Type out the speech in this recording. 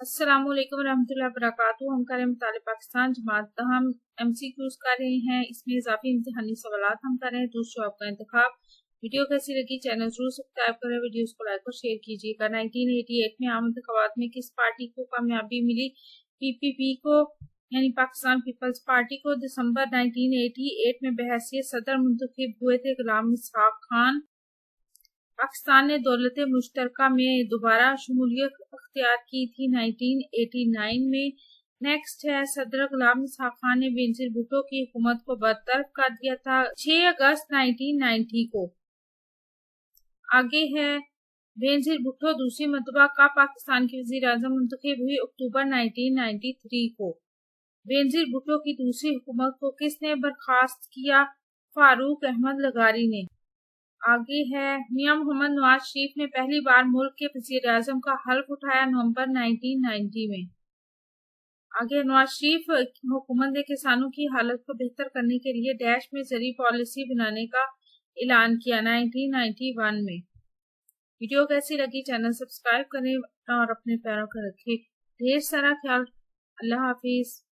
السلام علیکم ورحمۃ اللہ وبرکاتہ۔ ہم کر رہے ہیں مطالعہ پاکستان جماعت ہم MCQs کر رہے ہیں، اس میں اضافی امتحانی سوالات ہم کر رہے ہیں۔ دوسرے آپ کا انتخاب۔ ویڈیو کیسی لگی چینل ضرور سبسکرائب کریں، ویڈیوز کو لائک اور شیئر کیجیے گا۔ 1988 میں عام انتخابات میں کس پارٹی کو کامیابی ملی؟ PPP کو یعنی پاکستان پیپلز پارٹی کو۔ دسمبر 1988 میں بحیثیت صدر منتخب ہوئے تھے غلام اسحاق خان۔ پاکستان نے دولت مشترکہ میں دوبارہ شمولیت اختیار کی تھی 1989 میں۔ نیکسٹ ہے، صدر غلام اسحاق خان نے بینظیر بھٹو کی حکومت کو برطرف کر دیا تھا 6 اگست 1990 کو۔ آگے ہے، بینظیر بھٹو دوسری مرتبہ کب پاکستان کی وزیر اعظم منتخب ہوئی؟ اکتوبر 1993 کو۔ بینظیر بھٹو کی دوسری حکومت کو کس نے برخاست کیا؟ فاروق احمد لغاری نے۔ آگے ہے، میاں محمد نواز شریف نے پہلی بار ملک کے وزیر اعظم کا حلف اٹھایا نومبر 1990 میں۔ آگے، نواز شریف حکومت نے کسانوں کی حالت کو بہتر کرنے کے لیے ڈیش میں زرعی پالیسی بنانے کا اعلان کیا 1991 میں۔ ویڈیو کیسی لگی چینل سبسکرائب کریں اور اپنے پیاروں کا رکھیں ڈھیر سارا خیال۔ اللہ حافظ۔